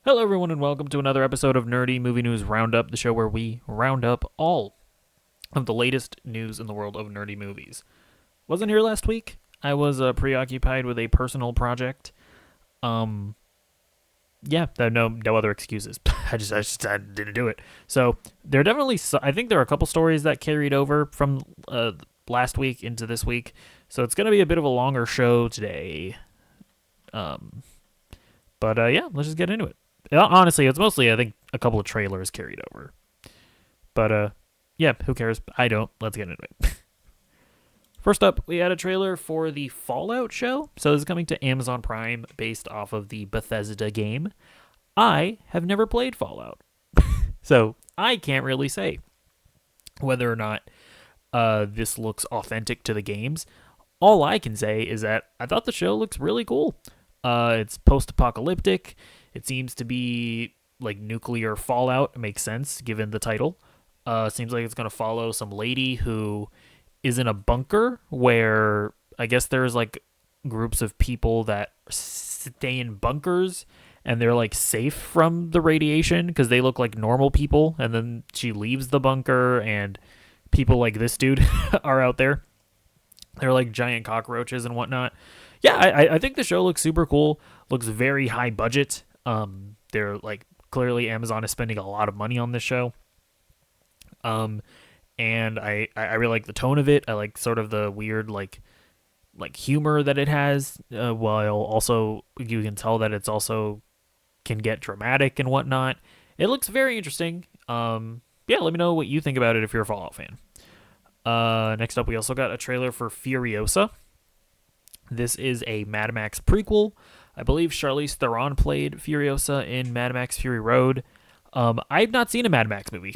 Hello, everyone, and welcome to another episode of Nerdy Movie News Roundup, the show where we round up all of the latest news in the world of nerdy movies. Wasn't here last week. I was preoccupied with a personal project. Yeah, no other excuses. I didn't do it. So there are definitely, I think there are a couple stories that carried over from last week into this week. So it's going to be a bit of a longer show today. Yeah, let's just get into it. Honestly, it's mostly, I think, a couple of trailers carried over. Yeah, who cares? I don't. Let's get into it. First up, we had a trailer for the Fallout show. So this is coming to Amazon Prime based off of the Bethesda game. I have never played Fallout. So I can't really say whether or not this looks authentic to the games. All I can say is that I thought the show looks really cool. It's post-apocalyptic. It seems to be like nuclear fallout. It makes sense given the title. Seems like it's going to follow some lady who is in a bunker where I guess there's like groups of people that stay in bunkers and they're like safe from the radiation because they look like normal people. And then she leaves the bunker and people like this dude are out there. They're like giant cockroaches and whatnot. Yeah, I think the show looks super cool. Looks very high budget. They're like clearly Amazon is spending a lot of money on this show. And I really like the tone of it. I like sort of the weird like humor that it has. While also you can tell that it's also can get dramatic and whatnot. It looks very interesting. Yeah, let me know what you think about it if you're a Fallout fan. Next up, we also got a trailer for Furiosa. This is a Mad Max prequel. I believe Charlize Theron played Furiosa in Mad Max Fury Road. I've not seen a Mad Max movie,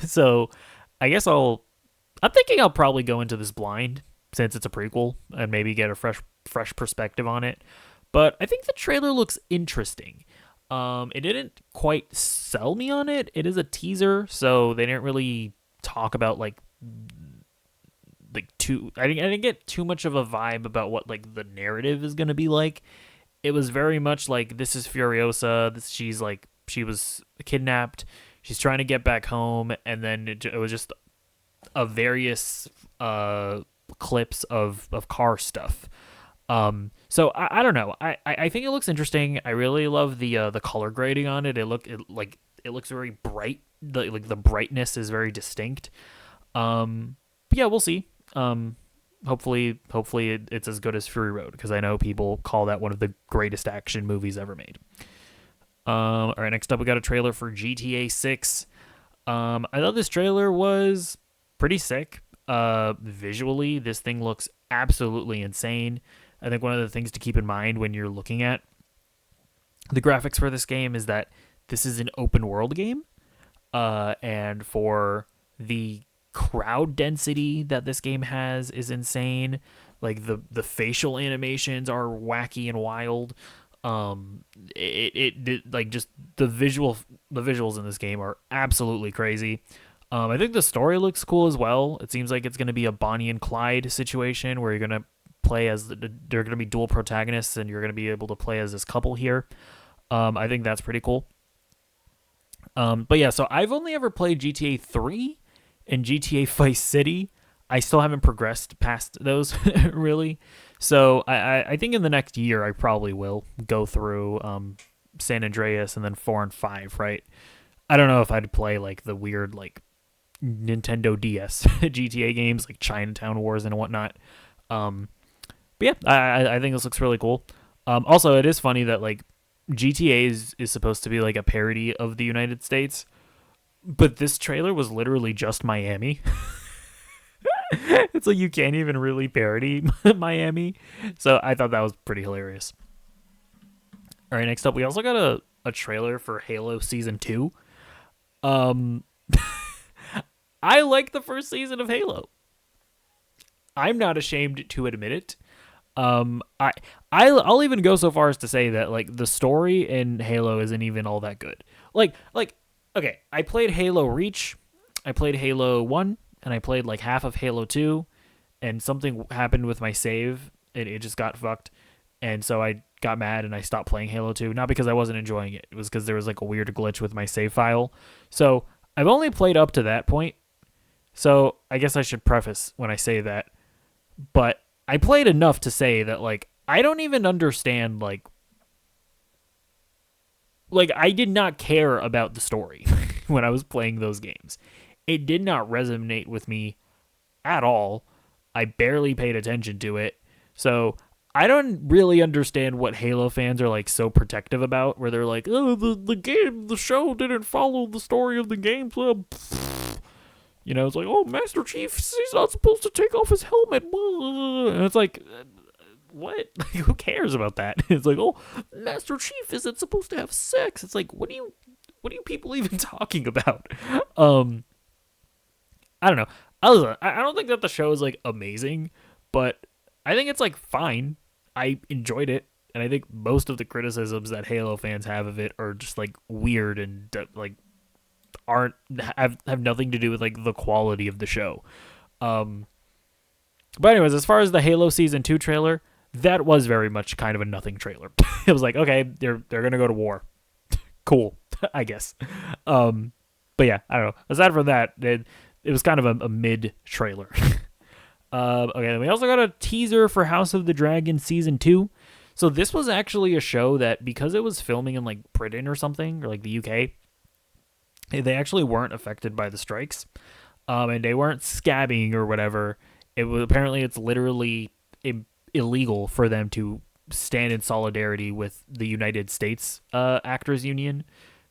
so I guess I'm thinking I'll probably go into this blind since it's a prequel and maybe get a fresh perspective on it. But I think the trailer looks interesting. It didn't quite sell me on it. It is a teaser, so they didn't really talk about I didn't get too much of a vibe about what like the narrative is going to be like. It was very much like this is Furiosa. She was kidnapped. She's trying to get back home, and then it was just a various clips of car stuff. So I don't know. I think it looks interesting. I really love the color grading on it. It looks very bright. The brightness is very distinct. Yeah, we'll see. Hopefully it's as good as Fury Road because I know people call that one of the greatest action movies ever made. All right, next up we got a trailer for GTA 6. I thought this trailer was pretty sick. Visually, this thing looks absolutely insane. I think one of the things to keep in mind when you're looking at the graphics for this game is that this is an open world game. And for the crowd density that this game has is insane. Like the facial animations are wacky and wild. It like just the visuals in this game are absolutely crazy. I think the story looks cool as well. It seems like it's going to be a Bonnie and Clyde situation where you're going to play as they're going to be dual protagonists and you're going to be able to play as this couple here. I think that's pretty cool. But yeah, so I've only ever played GTA 3 and GTA Vice City. I still haven't progressed past those, really. So I think in the next year I probably will go through San Andreas and then 4 and 5, right? I don't know if I'd play like the weird like Nintendo DS GTA games like Chinatown Wars and whatnot. But yeah, I think this looks really cool. Also, it is funny that like GTA is supposed to be like a parody of the United States, but this trailer was literally just Miami. It's like you can't even really parody Miami. So I thought that was pretty hilarious. All right, next up, we also got a trailer for Halo Season 2. I like the first season of Halo. I'm not ashamed to admit it. I'll even go so far as to say that like the story in Halo isn't even all that good. Like okay, I played Halo Reach, I played Halo 1, and I played like half of Halo 2, and something happened with my save. It just got fucked. And so I got mad and I stopped playing Halo 2. Not because I wasn't enjoying it. It was because there was like a weird glitch with my save file. So I've only played up to that point. So I guess I should preface when I say that. But I played enough to say that like I don't even understand like I did not care about the story when I was playing those games. It did not resonate with me at all. I barely paid attention to it. So I don't really understand what Halo fans are like so protective about, where they're like, oh, the show didn't follow the story of the game. So, you know, it's like, oh, Master Chief, he's not supposed to take off his helmet. And it's like, what? Who cares about that? It's like, oh, Master Chief isn't supposed to have sex. It's like, what are you people even talking about? I don't know. I don't think that the show is like amazing, but I think it's like fine. I enjoyed it, and I think most of the criticisms that Halo fans have of it are just like weird and like have nothing to do with like the quality of the show. But anyways, as far as the Halo Season 2 trailer, that was very much kind of a nothing trailer. It was like, okay, they're gonna go to war. Cool, I guess. But yeah, I don't know. Aside from that, it was kind of a mid trailer. Okay, then we also got a teaser for House of the Dragon Season 2. So this was actually a show that, because it was filming in like Britain or something, or like the UK, they actually weren't affected by the strikes. And they weren't scabbing or whatever. Apparently it's literally illegal for them to stand in solidarity with the United States Actors Union.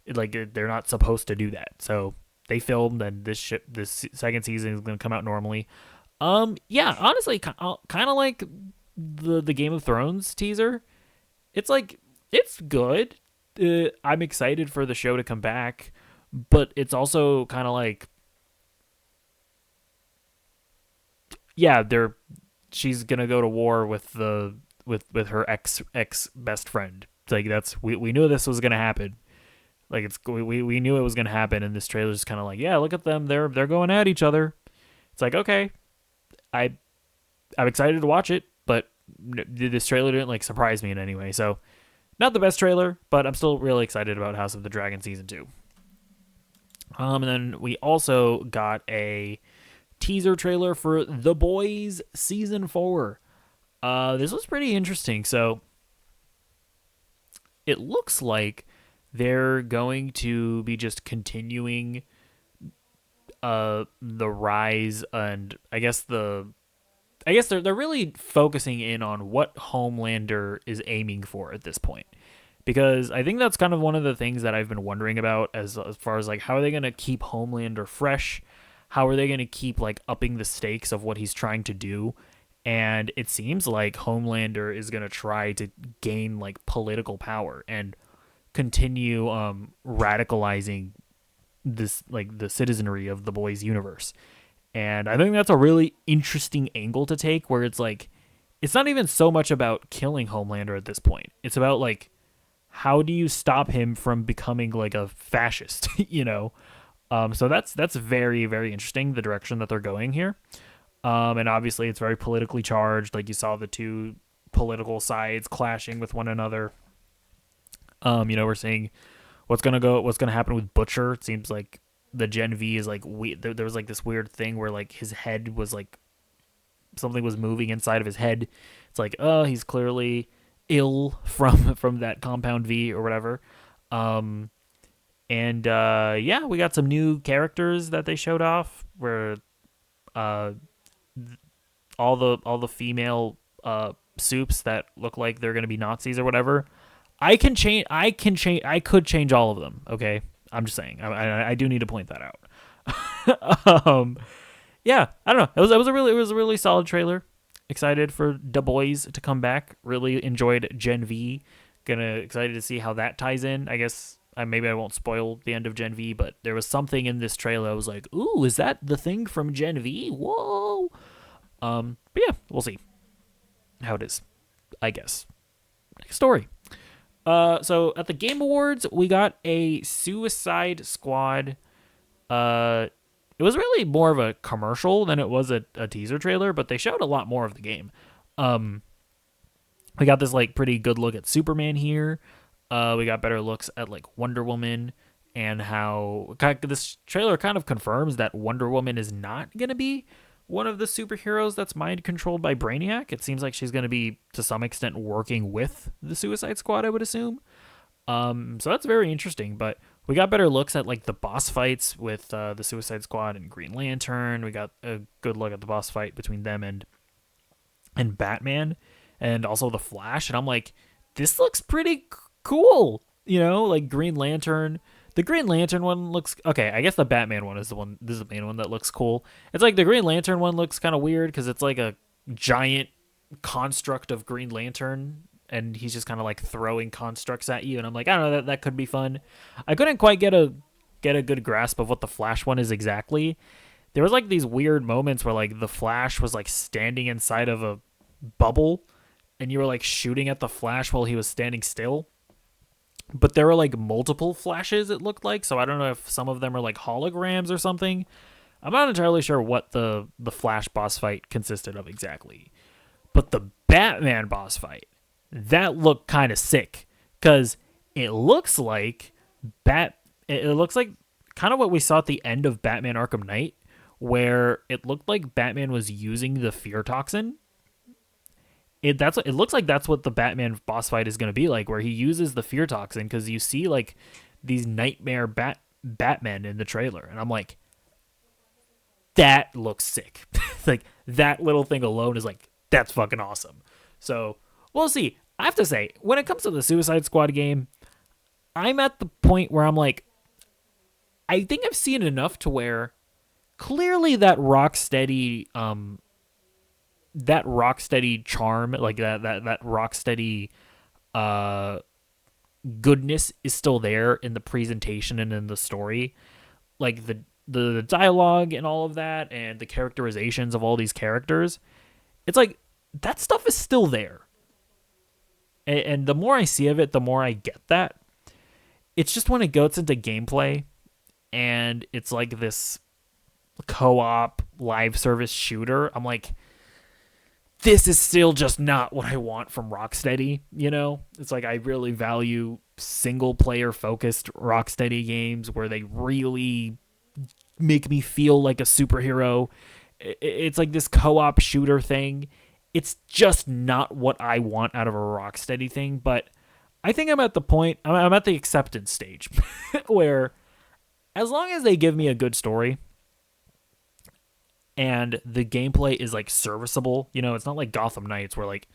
They're not supposed to do that. So they filmed, and this second season is going to come out normally. Yeah, honestly, kind of like the Game of Thrones teaser. It's like, it's good. I'm excited for the show to come back, but it's also kind of like, yeah, she's gonna go to war with with her ex best friend. It's like, we knew this was gonna happen. Like, we knew it was gonna happen, and this trailer's kind of like, yeah, look at them, they're going at each other. It's like, okay. I'm excited to watch it, but this trailer didn't like surprise me in any way. So, not the best trailer, but I'm still really excited about House of the Dragon Season 2. And then we also got a teaser trailer for The Boys Season 4. This was pretty interesting. So, it looks like they're going to be just continuing the rise, and I guess they're really focusing in on what Homelander is aiming for at this point, because I think that's kind of one of the things that I've been wondering about as far as like, how are they going to keep Homelander fresh? How are they going to keep like upping the stakes of what he's trying to do? And it seems like Homelander is going to try to gain like political power and continue radicalizing this, like, the citizenry of the Boys universe. And I think that's a really interesting angle to take, where it's like, it's not even so much about killing Homelander at this point. It's about like, how do you stop him from becoming like a fascist, you know? So that's very, very interesting, the direction that they're going here. And obviously it's very politically charged. Like, you saw the two political sides clashing with one another. You know, we're seeing what's gonna happen with Butcher. It seems like the Gen V is like, there was like this weird thing where like his head was like, something was moving inside of his head. It's like, oh, he's clearly ill from that compound V or whatever. Yeah, we got some new characters that they showed off, where all the female soups that look like they're gonna be Nazis or whatever. I could change all of them. Okay, I'm just saying. I do need to point that out. Yeah, I don't know. It was a really solid trailer. Excited for Da Boys to come back. Really enjoyed Gen V. Excited to see how that ties in. I guess maybe I won't spoil the end of Gen V, but there was something in this trailer I was like, ooh, is that the thing from Gen V? Whoa. But yeah, we'll see how it is, I guess. Next story. So at the Game Awards, we got a Suicide Squad. It was really more of a commercial than it was a teaser trailer, but they showed a lot more of the game. We got this like pretty good look at Superman here. We got better looks at like Wonder Woman, and how this trailer kind of confirms that Wonder Woman is not going to be one of the superheroes that's mind controlled by Brainiac. It seems like she's going to be, to some extent, working with the Suicide Squad, I would assume. So that's very interesting. But we got better looks at like the boss fights with the Suicide Squad and Green Lantern. We got a good look at the boss fight between them and Batman, and also the Flash. And I'm like, this looks pretty cool. You know, like Green Lantern. The Green Lantern one looks okay. I guess the Batman one is the one. This is the main one that looks cool. It's like the Green Lantern one looks kind of weird because it's like a giant construct of Green Lantern, and he's just kind of like throwing constructs at you. And I'm like, I don't know, that could be fun. I couldn't quite get a good grasp of what the Flash one is exactly. There was like these weird moments where like the Flash was like standing inside of a bubble, and you were like shooting at the Flash while he was standing still. But there were like multiple Flashes, it looked like, so I don't know if some of them are like holograms or something. I'm not entirely sure what the Flash boss fight consisted of exactly. But the Batman boss fight, that looked kind of sick, because it looks like it looks like kind of what we saw at the end of Batman Arkham Knight, where it looked like Batman was using the fear toxin. It looks like that's what the Batman boss fight is going to be like, where he uses the fear toxin, because you see like these nightmare Batmen in the trailer, and I'm like, that looks sick. Like that little thing alone is like, that's fucking awesome. So we'll see. I have to say, when it comes to the Suicide Squad game, I'm at the point where I'm like, I think I've seen enough to where clearly that Rocksteady charm, like that Rocksteady goodness is still there in the presentation and in the story. Like the dialogue and all of that, and the characterizations of all these characters, it's like that stuff is still there. And the more I see of it, the more I get that. It's just when it goes into gameplay and it's like this co-op live service shooter, I'm like, this is still just not what I want from Rocksteady, you know? It's like I really value single-player focused Rocksteady games where they really make me feel like a superhero. It's like this co-op shooter thing. It's just not what I want out of a Rocksteady thing, but I think I'm at the point, I'm at the acceptance stage where as long as they give me a good story and the gameplay is like serviceable, you know, it's not like Gotham Knights where like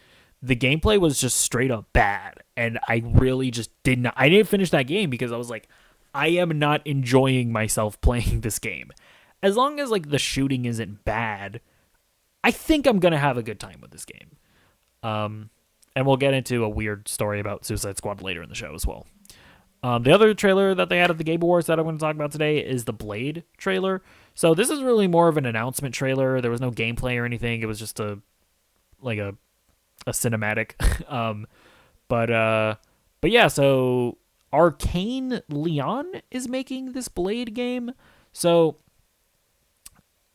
the gameplay was just straight up bad, and I really just I didn't finish that game because I was like, I am not enjoying myself playing this game. As long as like the shooting isn't bad, I think I'm going to have a good time with this game. And we'll get into a weird story about Suicide Squad later in the show as well. The other trailer that they had at the Game Awards that I'm going to talk about today is the Blade trailer. So this is really more of an announcement trailer. There was no gameplay or anything. It was just a cinematic. But yeah, so Arcane Leon is making this Blade game. So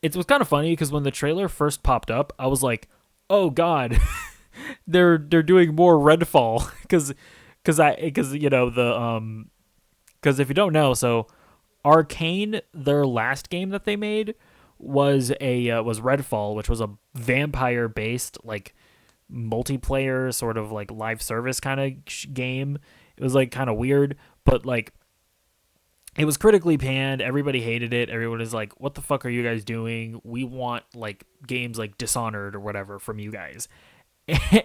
it was kind of funny because when the trailer first popped up, I was like, oh god, they're doing more Redfall because you know because if you don't know, so Arcane, their last game that they made was Redfall, which was a vampire based like multiplayer sort of like live service kind of game. It was like kind of weird, but like it was critically panned. Everybody hated it. Everyone was like, what the fuck are you guys doing? We want like games like Dishonored or whatever from you guys.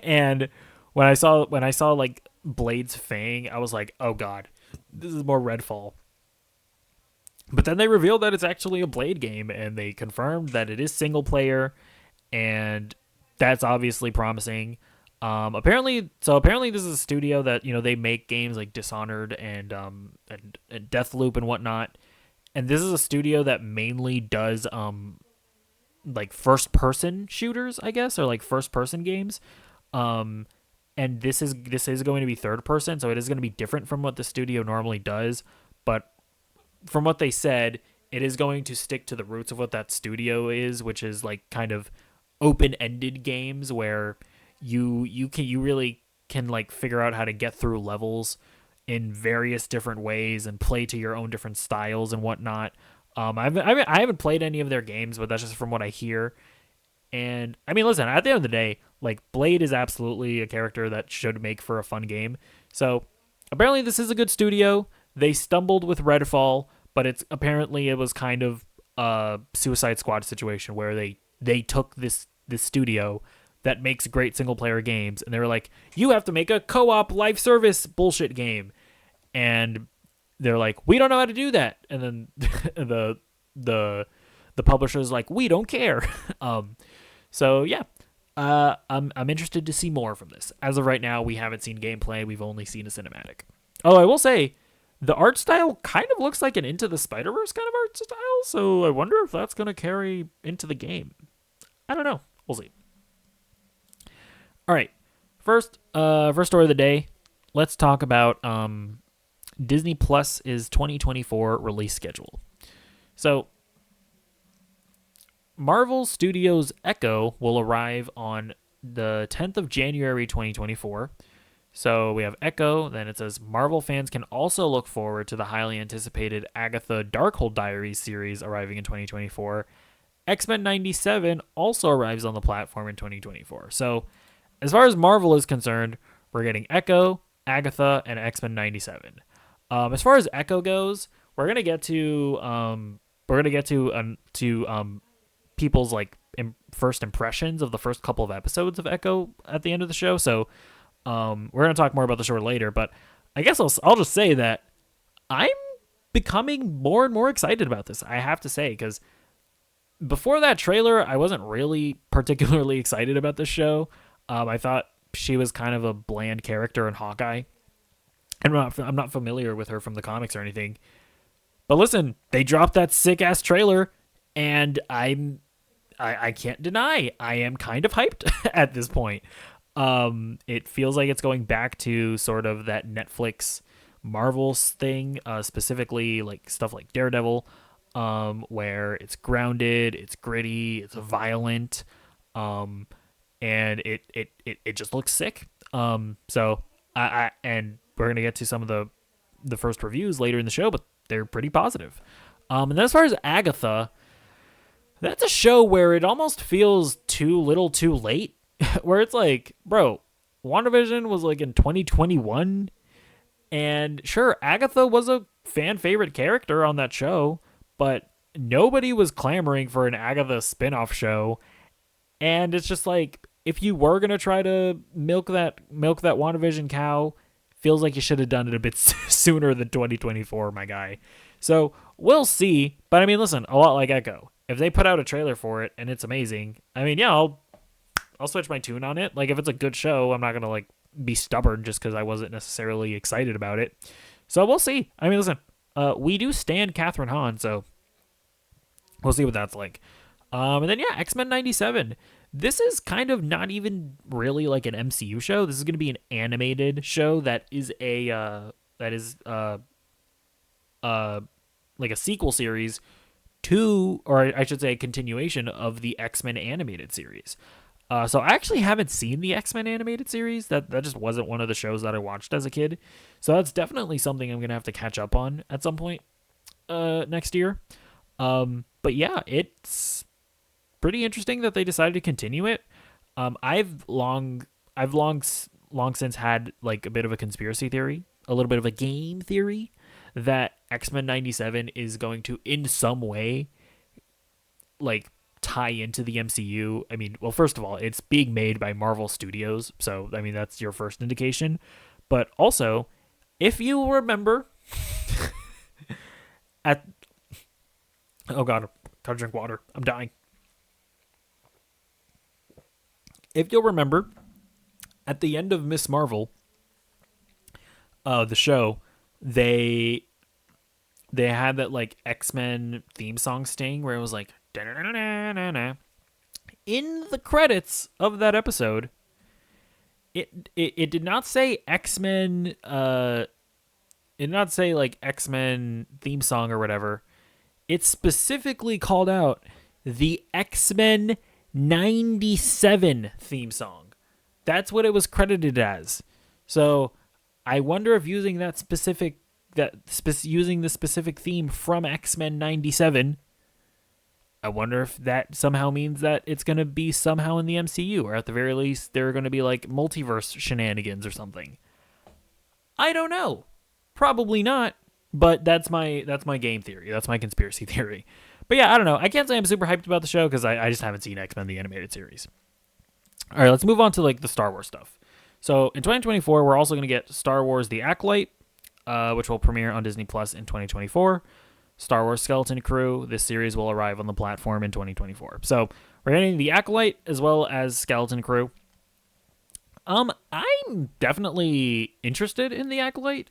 And when I saw like Blade's Fang, I was like, oh god, this is more Redfall. But then they revealed that it's actually a Blade game, and they confirmed that it is single player, and that's obviously promising. Apparently this is a studio that, you know, they make games like Dishonored and Deathloop and whatnot, and this is a studio that mainly does like first person shooters, I guess, or like first person games. And this is going to be third person, so it is going to be different from what the studio normally does, but from what they said, it is going to stick to the roots of what that studio is, which is like kind of open-ended games where you really can like figure out how to get through levels in various different ways and play to your own different styles and whatnot. I haven't played any of their games, but that's just from what I hear. And I mean, listen, at the end of the day, like Blade is absolutely a character that should make for a fun game. So apparently this is a good studio. They stumbled with Redfall, but it was kind of a Suicide Squad situation where they took this studio that makes great single player games and they were like, you have to make a co-op live service bullshit game. And they're like, we don't know how to do that. And then the publisher's like, we don't care. So yeah, I'm interested to see more from this. As of right now, we haven't seen gameplay. We've only seen a cinematic. Oh, I will say the art style kind of looks like an Into the Spider-Verse kind of art style. So I wonder if that's going to carry into the game. I don't know. We'll see. All right. First story of the day. Let's talk about Disney Plus's 2024 release schedule. So Marvel Studios' Echo will arrive on the 10th of January 2024. So we have Echo, then it says Marvel fans can also look forward to the highly anticipated Agatha Darkhold Diaries series arriving in 2024. X-Men 97 also arrives on the platform in 2024. So as far as Marvel is concerned, we're getting Echo, Agatha, and X-Men 97. As far as Echo goes, we're gonna get to people's like first impressions of the first couple of episodes of Echo at the end of the show. So we're gonna talk more about the show later, but I guess I'll just say that I'm becoming more and more excited about this. I have to say, because before that trailer, I wasn't really particularly excited about this show. I thought she was kind of a bland character in Hawkeye. I'm not familiar with her from the comics or anything. But listen, they dropped that sick-ass trailer, and I can't deny I am kind of hyped at this point. It feels like it's going back to sort of that Netflix Marvel's thing, specifically like stuff like Daredevil, where it's grounded, it's gritty, it's violent, and it just looks sick. So and we're gonna get to some of the first reviews later in the show, but they're pretty positive. And then as far as Agatha, that's a show where it almost feels too little too late, where it's like, bro, WandaVision was like in 2021, and sure, Agatha was a fan favorite character on that show, but nobody was clamoring for an Agatha spinoff show. And it's just like, if you were gonna try to milk that WandaVision cow, feels like you should have done it a bit sooner than 2024, my guy. So we'll see. But I mean, listen, a lot like Echo. If they put out a trailer for it and it's amazing, I mean, yeah, I'll switch my tune on it. Like, if it's a good show, I'm not gonna like be stubborn just because I wasn't necessarily excited about it. So we'll see. I mean, listen, we do stand Catherine Hahn, so we'll see what that's like. And then yeah, X-Men 97. This is kind of not even really like an MCU show. This is going to be an animated show that is like a sequel series to, or I should say a continuation of the X-Men animated series. So I actually haven't seen the X-Men animated series. That just wasn't one of the shows that I watched as a kid. So that's definitely something I'm going to have to catch up on at some point next year. But yeah, it's pretty interesting that they decided to continue it. I've long since had like a bit of a conspiracy theory, a little bit of a game theory, that X-Men 97 is going to in some way like tie into the MCU. I mean, well, first of all, it's being made by Marvel Studios, so I mean that's your first indication. But also, if you remember oh god, gotta drink water. I'm dying. If you'll remember, at the end of Miss Marvel, the show, they had that like X-Men theme song sting where it was like da-na-na-na-na-na. In the credits of that episode, it did not say X-Men. It did not say like X-Men theme song or whatever. It specifically called out the X-Men 97 theme song. That's what it was credited as. So I wonder if using using the specific theme from X-Men 97, I wonder if that somehow means that it's going to be somehow in the MCU, or at the very least there are going to be like multiverse shenanigans or something. I don't know. Probably not, but that's my game theory. That's my conspiracy theory. But yeah, I don't know. I can't say I'm super hyped about the show because I just haven't seen X-Men the animated series. All right, let's move on to like the Star Wars stuff. So in 2024, we're also going to get Star Wars: The Acolyte, which will premiere on Disney Plus in 2024. Star Wars Skeleton Crew. This series will arrive on the platform in 2024. So we're getting The Acolyte as well as Skeleton Crew. I'm definitely interested in The Acolyte.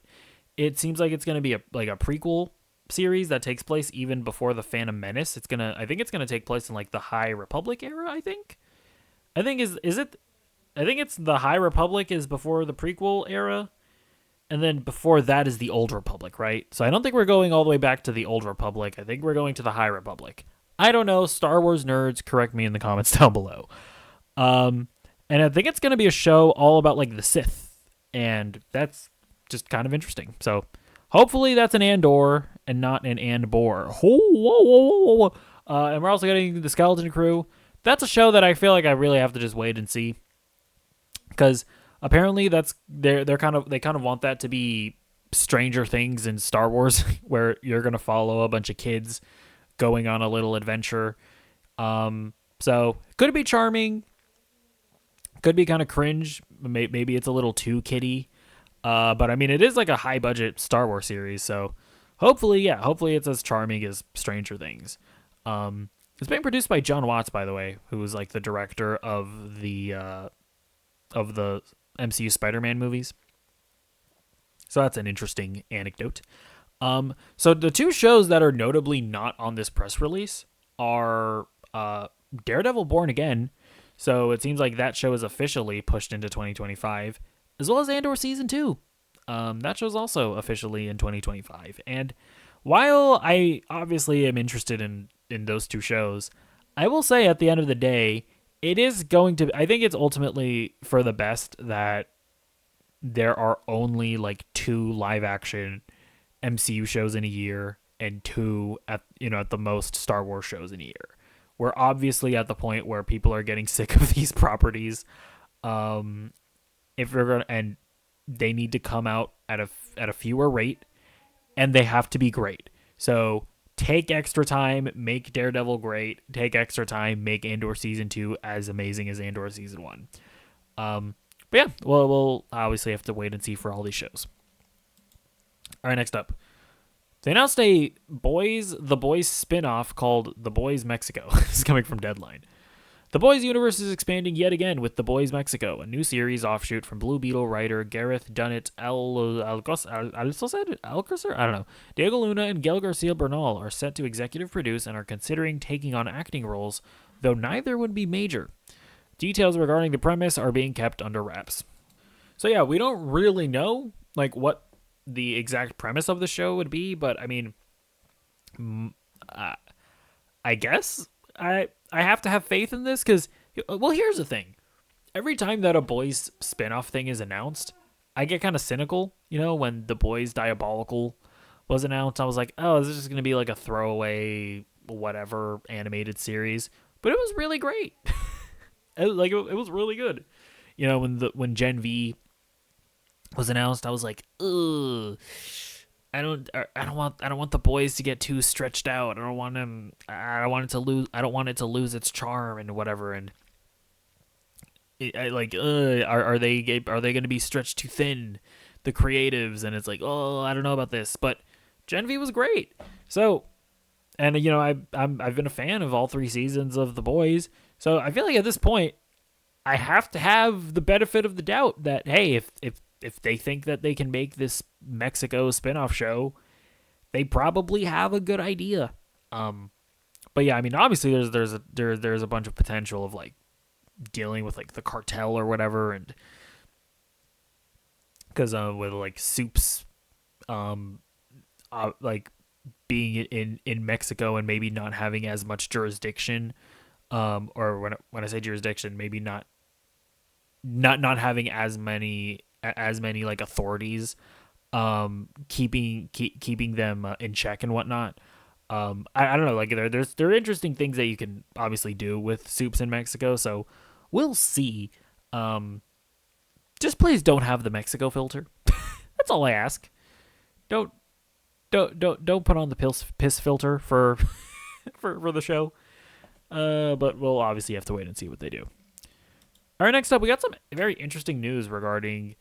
It seems like it's going to be a prequel series that takes place even before the Phantom Menace. I think it's gonna take place in like the High Republic era. I think it's the High Republic is before the prequel era, and then before that is the Old Republic, right? So I don't think we're going all the way back to the Old Republic. I think we're going to the High Republic. I don't know. Star Wars nerds, correct me in the comments down below. And I think it's going to be a show all about like the Sith, and that's just kind of interesting. So hopefully that's an Andor and not an Andbor. Whoa. And we're also getting the Skeleton Crew. That's a show that I feel like I really have to just wait and see, because apparently they kind of want that to be Stranger Things in Star Wars, where you're gonna follow a bunch of kids going on a little adventure. So could be charming, could be kind of cringe. Maybe it's a little too kiddie. But I mean, it is like a high budget Star Wars series, so hopefully it's as charming as Stranger Things. It's being produced by John Watts, by the way, who was like the director of the MCU Spider-Man movies. So that's an interesting anecdote. So the two shows that are notably not on this press release are Daredevil Born Again. So it seems like that show is officially pushed into 2025, as well as Andor Season 2. That show's also officially in 2025. And while I obviously am interested in those two shows, I will say at the end of the day, I think it's ultimately for the best that there are only like 2 live action MCU shows in a year and 2 at the most Star Wars shows in a year. We're obviously at the point where people are getting sick of these properties. If we're gonna, and they need to come out at a fewer rate, and they have to be great. So take extra time, make Daredevil great. Take extra time, make Andor Season 2 as amazing as Andor Season 1. But yeah, we'll obviously have to wait and see for all these shows. All right, next up. They announced The Boys spinoff called The Boys Mexico. This is coming from Deadline. The Boys universe is expanding yet again with The Boys Mexico, a new series offshoot from Blue Beetle writer Gareth Dunnett Alcocer? I don't know. Diego Luna and Gael Garcia Bernal are set to executive produce and are considering taking on acting roles, though neither would be major. Details regarding the premise are being kept under wraps. So yeah, we don't really know like what the exact premise of the show would be, but I mean, I guess I have to have faith in this because, well, here's the thing. Every time that a Boys spinoff thing is announced, I get kind of cynical. When The Boys Diabolical was announced, I was like, oh, this is just going to be like a throwaway whatever animated series. But it was really great. It was really good. When Gen V was announced, I was like, ugh. I don't want the Boys to get too stretched out. I don't want it to lose its charm and whatever. And are they going to be stretched too thin, the creatives? And it's like, oh, I don't know about this. But Gen V was great. So, and I've been a fan of all 3 seasons of The Boys. So I feel like at this point, I have to have the benefit of the doubt that, hey, if they think that they can make this Mexico spinoff show, they probably have a good idea. But yeah, I mean, obviously there's a bunch of potential of like dealing with like the cartel or whatever, and because with like Soup's like being in Mexico and maybe not having as much jurisdiction, or when I say jurisdiction, maybe not having as many as many like authorities, keeping them in check and whatnot. I don't know, like there are interesting things that you can obviously do with soups in Mexico, so we'll see. Just please don't have the Mexico filter. That's all I ask. Don't don't put on the piss filter for for the show. But we'll obviously have to wait and see what they do. All right, next up, we got some very interesting news regarding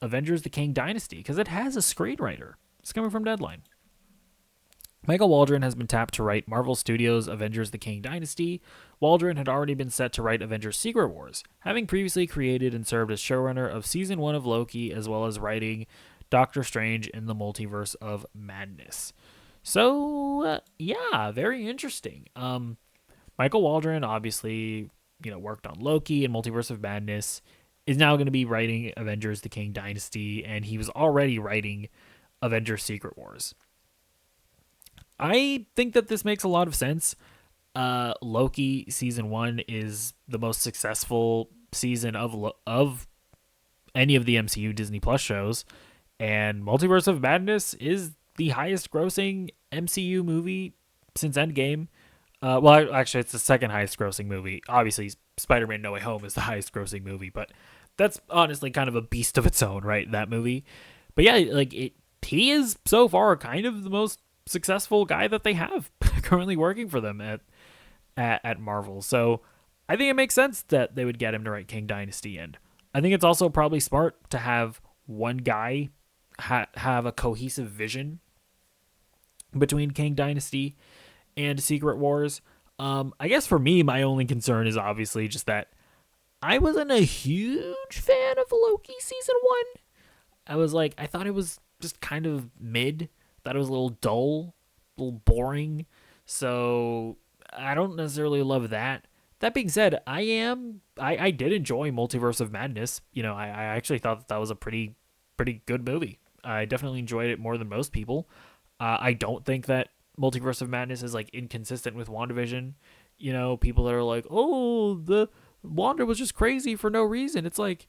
Avengers: The Kang Dynasty because it has a screenwriter. It's coming from Deadline. Michael Waldron has been tapped to write Marvel Studios' Avengers: The Kang Dynasty. Waldron had already been set to write Avengers: Secret Wars, having previously created and served as showrunner of Season 1 of Loki, as well as writing Doctor Strange in the Multiverse of Madness. So, yeah, very interesting. Michael Waldron obviously, worked on Loki and Multiverse of Madness, is now going to be writing Avengers: The Kang Dynasty, and he was already writing Avengers: Secret Wars. I think that this makes a lot of sense. Loki season 1 is the most successful season of any of the MCU Disney Plus shows, and Multiverse of Madness is the highest grossing MCU movie since Endgame. Well, actually, it's the second highest grossing movie. Obviously, Spider-Man: No Way Home is the highest grossing movie, but that's honestly kind of a beast of its own, right? That movie. But yeah, he is so far kind of the most successful guy that they have currently working for them at Marvel. So I think it makes sense that they would get him to write Kang Dynasty, and I think it's also probably smart to have one guy have a cohesive vision between Kang Dynasty and Secret Wars. I guess for me, my only concern is obviously just that I wasn't a huge fan of Loki season 1. I thought it was just kind of mid. Thought it was a little dull, a little boring. So I don't necessarily love that. That being said, I did enjoy Multiverse of Madness. I actually thought that was a pretty good movie. I definitely enjoyed it more than most people. I don't think that Multiverse of Madness is inconsistent with WandaVision. People that are like, oh, the Wanda was just crazy for no reason. It's like,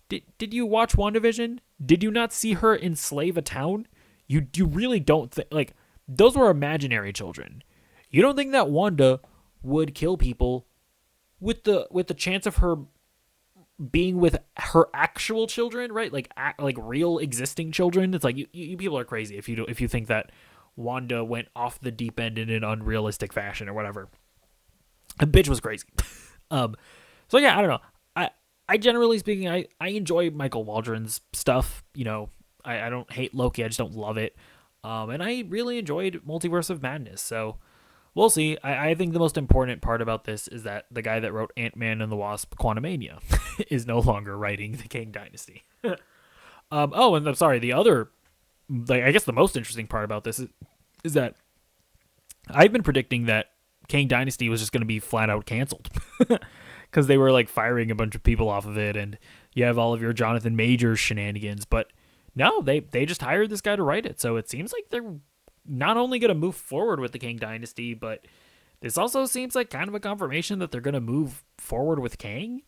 did you watch WandaVision? Did you not see her enslave a town? You really don't think, those were imaginary children. You don't think that Wanda would kill people with the chance of her being with her actual children, right? Like real existing children. It's like you people are crazy if you think that Wanda went off the deep end in an unrealistic fashion or whatever. The bitch was crazy. So yeah, I don't know. I generally speaking, I enjoy Michael Waldron's stuff. I don't hate Loki. I just don't love it. And I really enjoyed Multiverse of Madness. So we'll see. I think the most important part about this is that the guy that wrote Ant-Man and the Wasp: Quantumania is no longer writing the Kang Dynasty. And I'm sorry, the other, I guess the most interesting part about this is that I've been predicting that Kang Dynasty was just going to be flat out canceled because they were firing a bunch of people off of it, and you have all of your Jonathan Majors shenanigans. But no, they just hired this guy to write it, so it seems like they're not only going to move forward with the Kang Dynasty, but this also seems like kind of a confirmation that they're going to move forward with Kang.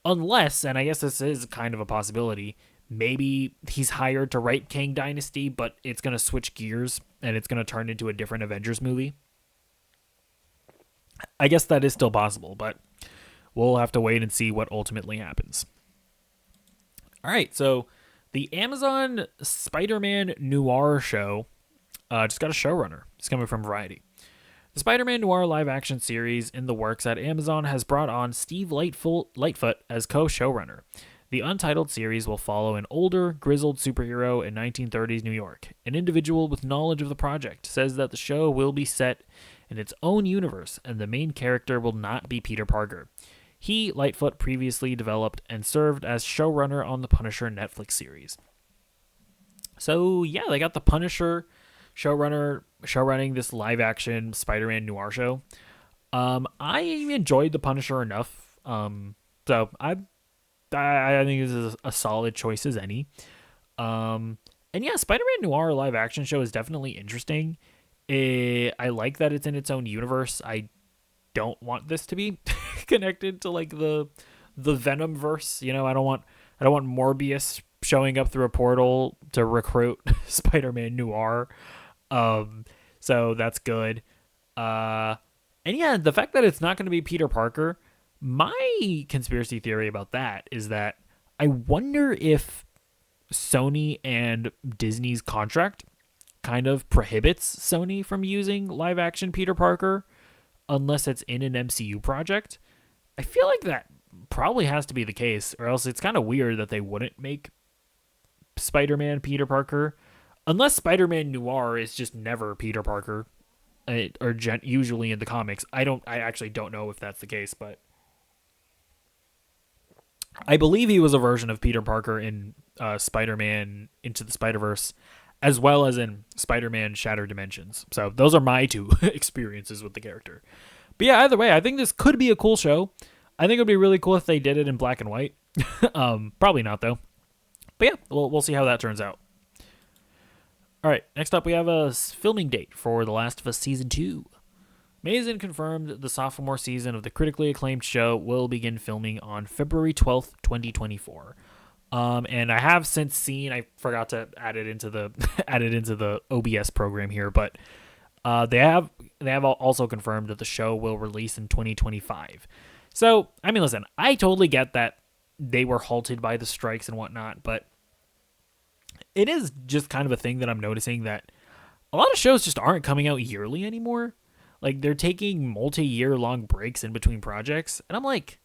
Unless, and I guess this is kind of a possibility, maybe he's hired to write Kang Dynasty, but it's going to switch gears and it's going to turn into a different Avengers movie. I guess that is still possible, but we'll have to wait and see what ultimately happens. All right, so the Amazon Spider-Man Noir show just got a showrunner. It's coming from Variety. The Spider-Man Noir live-action series in the works at Amazon has brought on Steve Lightfoot as co-showrunner. The untitled series will follow an older, grizzled superhero in 1930s New York. An individual with knowledge of the project says that the show will be set in its own universe, and the main character will not be Peter Parker. He, Lightfoot, previously developed and served as showrunner on the Punisher Netflix series. So, yeah, they got the Punisher showrunning this live-action Spider-Man Noir show. I enjoyed the Punisher enough, so I think this is a solid choice as any. And yeah, Spider-Man Noir live-action show is definitely interesting. I like that it's in its own universe. I don't want this to be connected to the Venom verse. I don't want Morbius showing up through a portal to recruit Spider-Man Noir. So that's good. And yeah, the fact that it's not going to be Peter Parker, my conspiracy theory about that is that I wonder if Sony and Disney's contract kind of prohibits Sony from using live action Peter Parker unless it's in an MCU project. I feel like that probably has to be the case, or else it's kind of weird that they wouldn't make Spider-Man Peter Parker unless Spider-Man Noir is just never Peter Parker, usually in the comics. I actually don't know if that's the case, but I believe he was a version of Peter Parker in Spider-Man Into the Spider-Verse, as well as in Spider-Man Shattered Dimensions. So those are my two experiences with the character. But yeah, either way, I think this could be a cool show. I think it would be really cool if they did it in black and white. Probably not, though. But yeah, we'll see how that turns out. All right, next up we have a filming date for The Last of Us Season 2. Mazin confirmed the sophomore season of the critically acclaimed show will begin filming on February 12th, 2024. And I have since seen, I forgot to add it into the OBS program here, but they have also confirmed that the show will release in 2025. So, I mean, listen, I totally get that they were halted by the strikes and whatnot, but it is just kind of a thing that I'm noticing that a lot of shows just aren't coming out yearly anymore. Like, they're taking multi-year long breaks in between projects, and I'm like,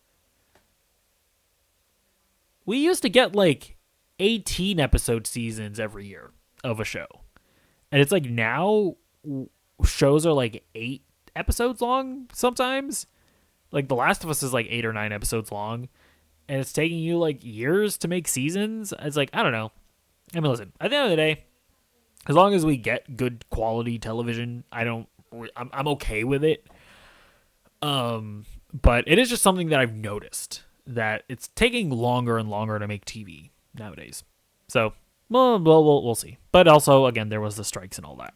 we used to get like 18 episode seasons every year of a show. And it's like now shows are like 8 episodes long sometimes. Like The Last of Us is like 8 or 9 episodes long. And it's taking you like years to make seasons. It's like, I don't know. I mean, listen, at the end of the day, as long as we get good quality television, I'm okay with it. But it is just something that I've noticed, that it's taking longer and longer to make TV nowadays. So, we'll see. But also, again, there was the strikes and all that.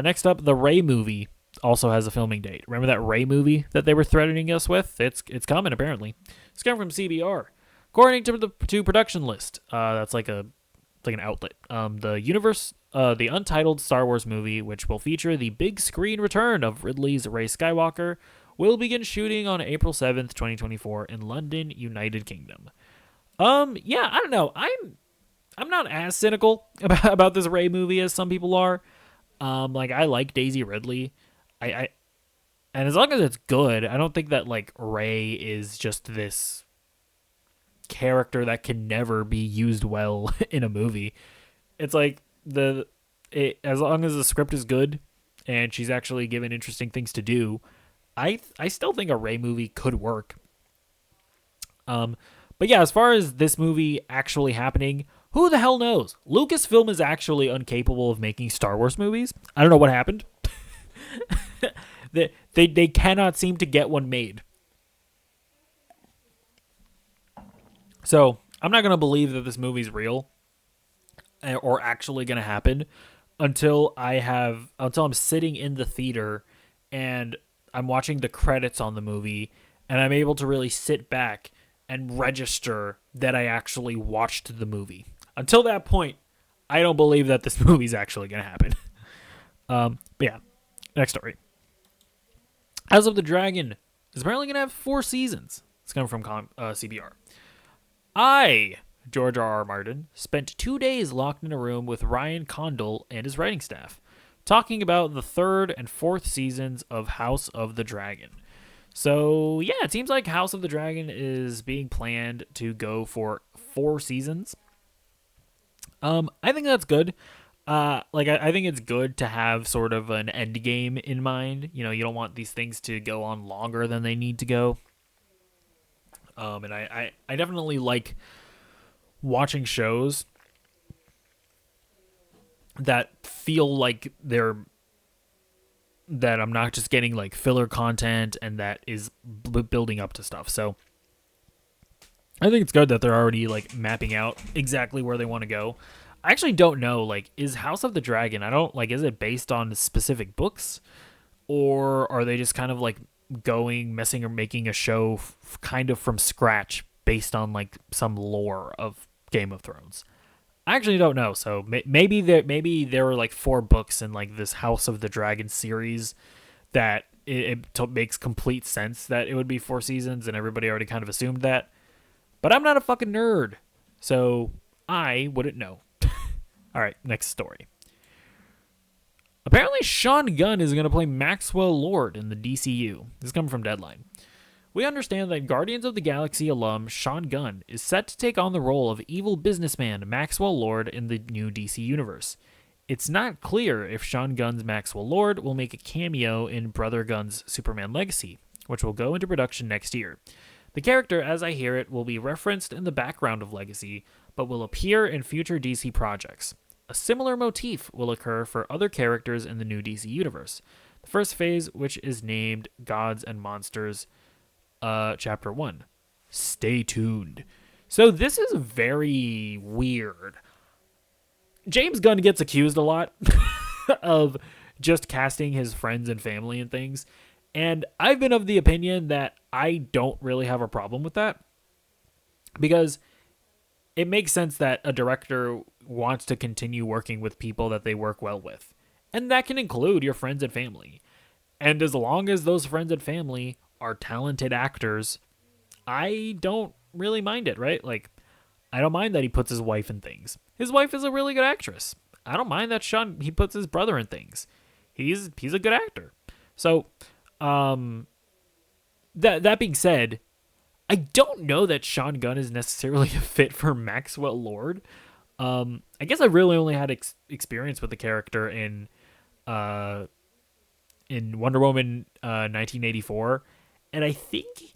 Next up, the Ray movie also has a filming date. Remember that Ray movie that they were threatening us with? It's coming, apparently. It's coming from CBR. According to the production list, that's like an outlet. The untitled Star Wars movie, which will feature the big screen return of Ridley's Rey Skywalker, will begin shooting on April 7th, 2024 in London, United Kingdom. Yeah, I don't know. I'm not as cynical about this Rey movie as some people are. Like, I like Daisy Ridley. And as long as it's good, I don't think that like Rey is just this character that can never be used well in a movie. It's like as long as the script is good and she's actually given interesting things to do, I still think a Rey movie could work. But yeah, as far as this movie actually happening, who the hell knows? Lucasfilm is actually incapable of making Star Wars movies. I don't know what happened. They cannot seem to get one made. So I'm not going to believe that this movie's real or actually going to happen until I'm sitting in the theater and I'm watching the credits on the movie and I'm able to really sit back and register that I actually watched the movie. Until that point, I don't believe that this movie's actually going to happen. But yeah, next story. House of the Dragon is apparently going to have 4 seasons. It's coming from CBR. George R.R. Martin, spent 2 days locked in a room with Ryan Condal and his writing staff, talking about the 3rd and 4th seasons of House of the Dragon. So, yeah, it seems like House of the Dragon is being planned to go for 4 seasons. I think that's good. I think it's good to have sort of an end game in mind. You know, you don't want these things to go on longer than they need to go. And I definitely like watching shows that feel like that I'm not just getting like filler content and that is building up to stuff. So I think it's good that they're already like mapping out exactly where they want to go. I actually don't know, like, is House of the Dragon, is it based on specific books, or are they just kind of like making a show kind of from scratch based on like some lore of Game of Thrones. I actually don't know. So maybe there were like 4 books in like this House of the Dragon series that it makes complete sense that it would be 4 seasons, and everybody already kind of assumed that. But I'm not a fucking nerd, so I wouldn't know. All right, next story. Apparently, Sean Gunn is going to play Maxwell Lord in the DCU. This is coming from Deadline. We understand that Guardians of the Galaxy alum Sean Gunn is set to take on the role of evil businessman Maxwell Lord in the new DC universe. It's not clear if Sean Gunn's Maxwell Lord will make a cameo in Brother Gunn's Superman Legacy, which will go into production next year. The character, as I hear it, will be referenced in the background of Legacy, but will appear in future DC projects. A similar motif will occur for other characters in the new DC universe. The first phase, which is named Gods and Monsters, Chapter 1. Stay tuned. So this is very weird. James Gunn gets accused a lot of just casting his friends and family and things. And I've been of the opinion that I don't really have a problem with that. Because it makes sense that a director wants to continue working with people that they work well with. And that can include your friends and family. And as long as those friends and family are talented actors, I don't really mind it, right? Like, I don't mind that he puts his wife in things. His wife is a really good actress. I don't mind that he puts his brother in things. He's a good actor. So, that being said, I don't know that Sean Gunn is necessarily a fit for Maxwell Lord. I guess I really only had experience with the character in Wonder Woman 1984, and I think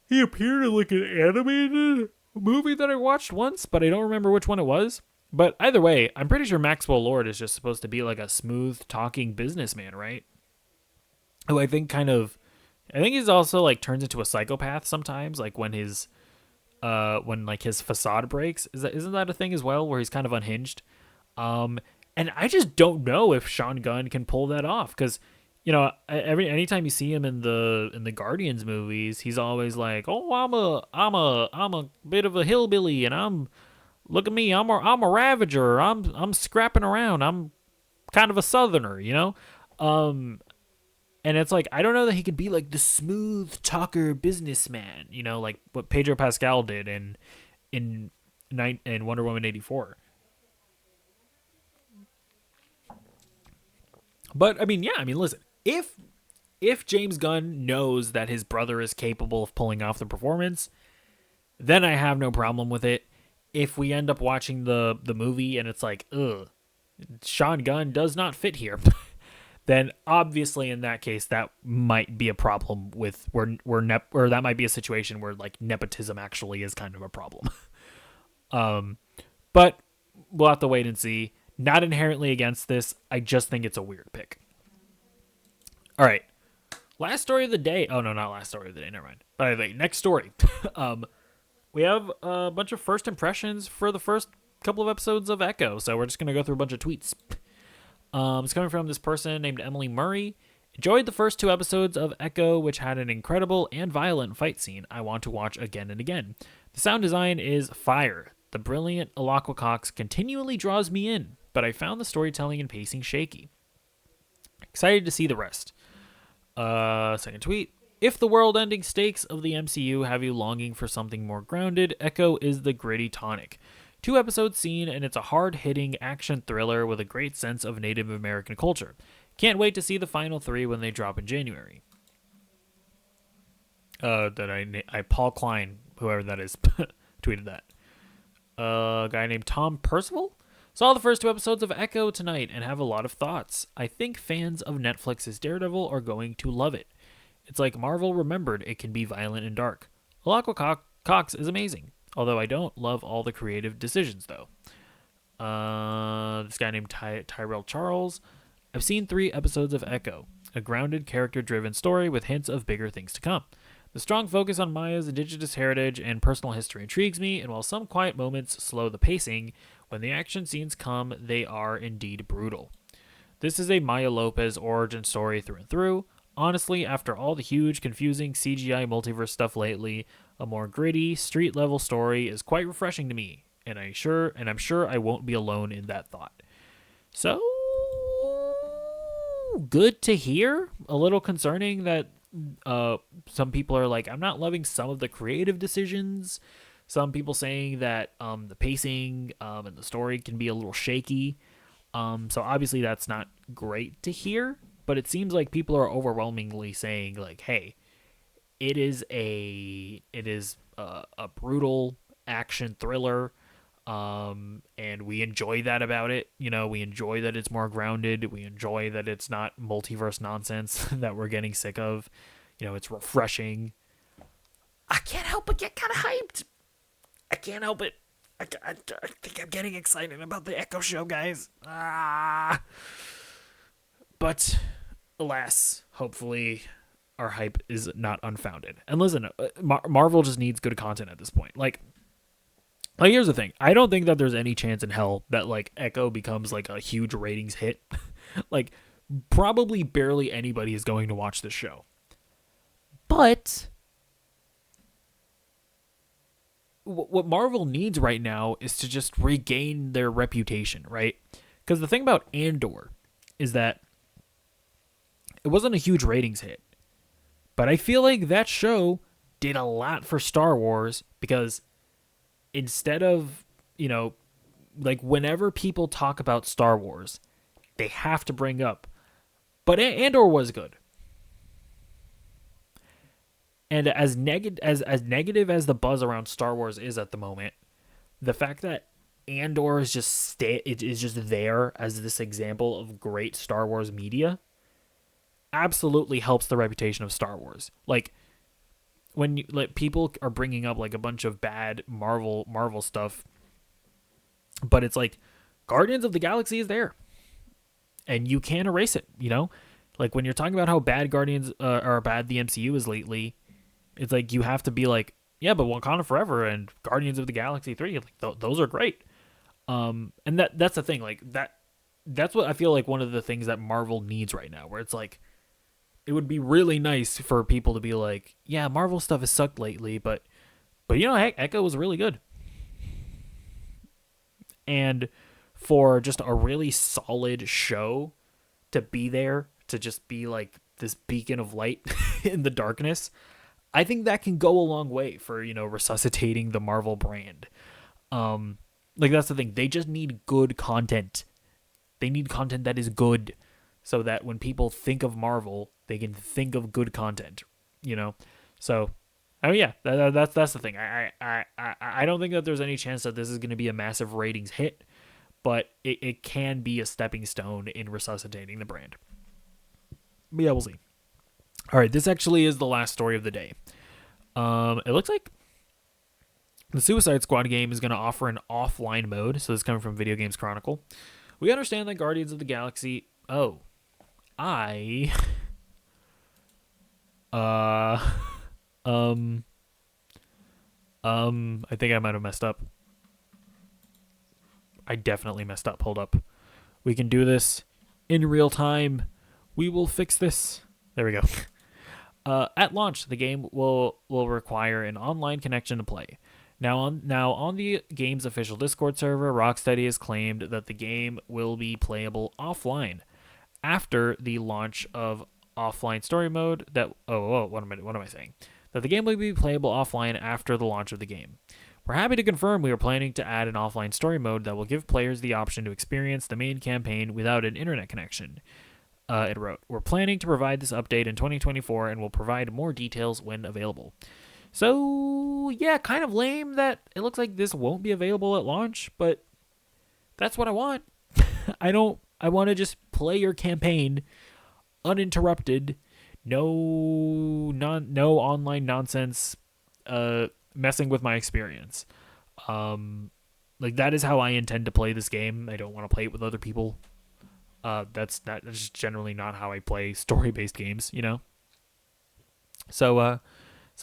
he appeared in like an animated movie that I watched once, but I don't remember which one it was. But either way, I'm pretty sure Maxwell Lord is just supposed to be like a smooth talking businessman, right? Who I think he's also like turns into a psychopath sometimes, like when his facade breaks. Isn't that a thing as well, where he's kind of unhinged? And I just don't know if Sean Gunn can pull that off, because anytime you see him in the Guardians movies, he's always like, "Oh, I'm a bit of a hillbilly, and look at me, I'm a Ravager, I'm scrapping around, I'm kind of a Southerner, And it's like, I don't know that he could be like the smooth talker businessman, like what Pedro Pascal did in Wonder Woman 84. But listen, if James Gunn knows that his brother is capable of pulling off the performance, then I have no problem with it. If we end up watching the movie and it's like, Sean Gunn does not fit here, then obviously in that case that might be a problem with or that might be a situation where like nepotism actually is kind of a problem. But we'll have to wait and see. Not inherently against this. I just think it's a weird pick. All right. Last story of the day. Oh, no, not last story of the day. Never mind. By the way, next story. We have a bunch of first impressions for the first couple of episodes of Echo. So we're just going to go through a bunch of tweets. It's coming from this person named Emily Murray. Enjoyed the first 2 episodes of Echo, which had an incredible and violent fight scene I want to watch again and again. The sound design is fire. The brilliant Alaqua Cox continually draws me in, but I found the storytelling and pacing shaky. Excited to see the rest. Second tweet. If the world-ending stakes of the MCU have you longing for something more grounded, Echo is the gritty tonic. 2 episodes seen, and it's a hard-hitting action thriller with a great sense of Native American culture. Can't wait to see the final 3 when they drop in January. Paul Klein, whoever that is, tweeted that. A guy named Tom Percival saw the first 2 episodes of Echo tonight and have a lot of thoughts. I think fans of Netflix's Daredevil are going to love it. It's like Marvel remembered it can be violent and dark. Alaqua Cox is amazing, although I don't love all the creative decisions, though. This guy named Tyrell Charles. I've seen 3 episodes of Echo, a grounded, character-driven story with hints of bigger things to come. The strong focus on Maya's indigenous heritage and personal history intrigues me, and while some quiet moments slow the pacing, when the action scenes come, they are indeed brutal. This is a Maya Lopez origin story through and through. Honestly, after all the huge, confusing CGI multiverse stuff lately, a more gritty, street-level story is quite refreshing to me. and I'm sure I won't be alone in that thought. So good to hear. A little concerning that some people are like, I'm not loving some of the creative decisions. Some people saying that the pacing and the story can be a little shaky. So obviously that's not great to hear, but it seems like people are overwhelmingly saying like, hey, it is a brutal action thriller. And we enjoy that about it. You know, we enjoy that it's more grounded. We enjoy that it's not multiverse nonsense that we're getting sick of. You know, it's refreshing. I can't help but get kind of hyped. I can't help it. I think I'm getting excited about the Echo show, guys. But alas, hopefully our hype is not unfounded. And listen, Marvel just needs good content at this point. Like, here's the thing. I don't think that there's any chance in hell that, like, Echo becomes, like, a huge ratings hit. Like, probably barely anybody is going to watch this show. But what Marvel needs right now is to just regain their reputation, right? Because the thing about Andor is that it wasn't a huge ratings hit. But I feel like that show did a lot for Star Wars because instead of, you know, like whenever people talk about Star Wars, they have to bring up, but Andor was good. And as negative as the buzz around Star Wars is at the moment, the fact that Andor is just there as this example of great Star Wars media absolutely helps the reputation of Star Wars. Like, when people are bringing up like a bunch of bad Marvel stuff, but it's like Guardians of the Galaxy is there, and you can't erase it. You know, like when you're talking about how bad Guardians or bad the MCU is lately, it's like you have to be like, yeah, but Wakanda Forever and Guardians of the Galaxy 3, like those are great. And that's the thing, like that's what I feel like one of the things that Marvel needs right now, where it's like, it would be really nice for people to be like, yeah, Marvel stuff has sucked lately, but you know, heck, Echo was really good. And for just a really solid show to be there, to just be like this beacon of light in the darkness, I think that can go a long way for, you know, resuscitating the Marvel brand. Like, that's the thing. They just need good content. They need content that is good, so that when people think of Marvel, they can think of good content, you know? So, oh yeah, that's the thing. I don't think that there's any chance that this is going to be a massive ratings hit, but it can be a stepping stone in resuscitating the brand. But yeah, we'll see. All right, this actually is the last story of the day. It looks like the Suicide Squad game is going to offer an offline mode, so this is coming from Video Games Chronicle. We understand that Guardians of the Galaxy... Oh. I think I might have messed up. I definitely messed up. Hold up. We can do this in real time. We will fix this. There we go. At launch, the game will require an online connection to play. Now on the game's official Discord server, Rocksteady has claimed that the game will be playable offline after the launch of offline story mode. What am I saying? That the game will be playable offline after the launch of the game. We're happy to confirm we are planning to add an offline story mode that will give players the option to experience the main campaign without an internet connection. It wrote, we're planning to provide this update in 2024 and will provide more details when available. So, yeah, kind of lame that it looks like this won't be available at launch, but that's what I want. I want to just play your campaign uninterrupted. No online nonsense messing with my experience. Like, that is how I intend to play this game. I don't want to play it with other people. That's just generally not how I play story-based games, you know? So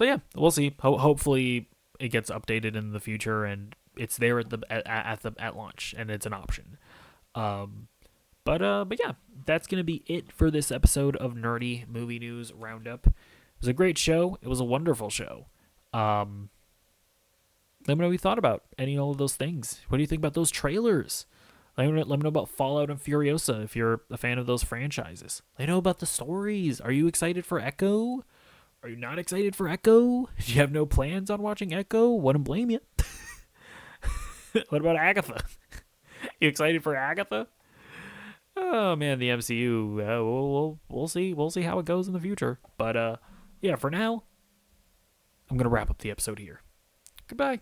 yeah, we'll see. Hopefully it gets updated in the future and it's there at launch and it's an option. But yeah, that's going to be it for this episode of Nerdy Movie News Roundup. It was a great show. It was a wonderful show. Let me know what you thought about any all of those things. What do you think about those trailers? Let me know about Fallout and Furiosa if you're a fan of those franchises. Let me know about the stories. Are you excited for Echo? Are you not excited for Echo? Do you have no plans on watching Echo? Wouldn't blame you. What about Agatha? You excited for Agatha? Oh man, the MCU. We'll see. We'll see how it goes in the future. But yeah, for now, I'm gonna wrap up the episode here. Goodbye.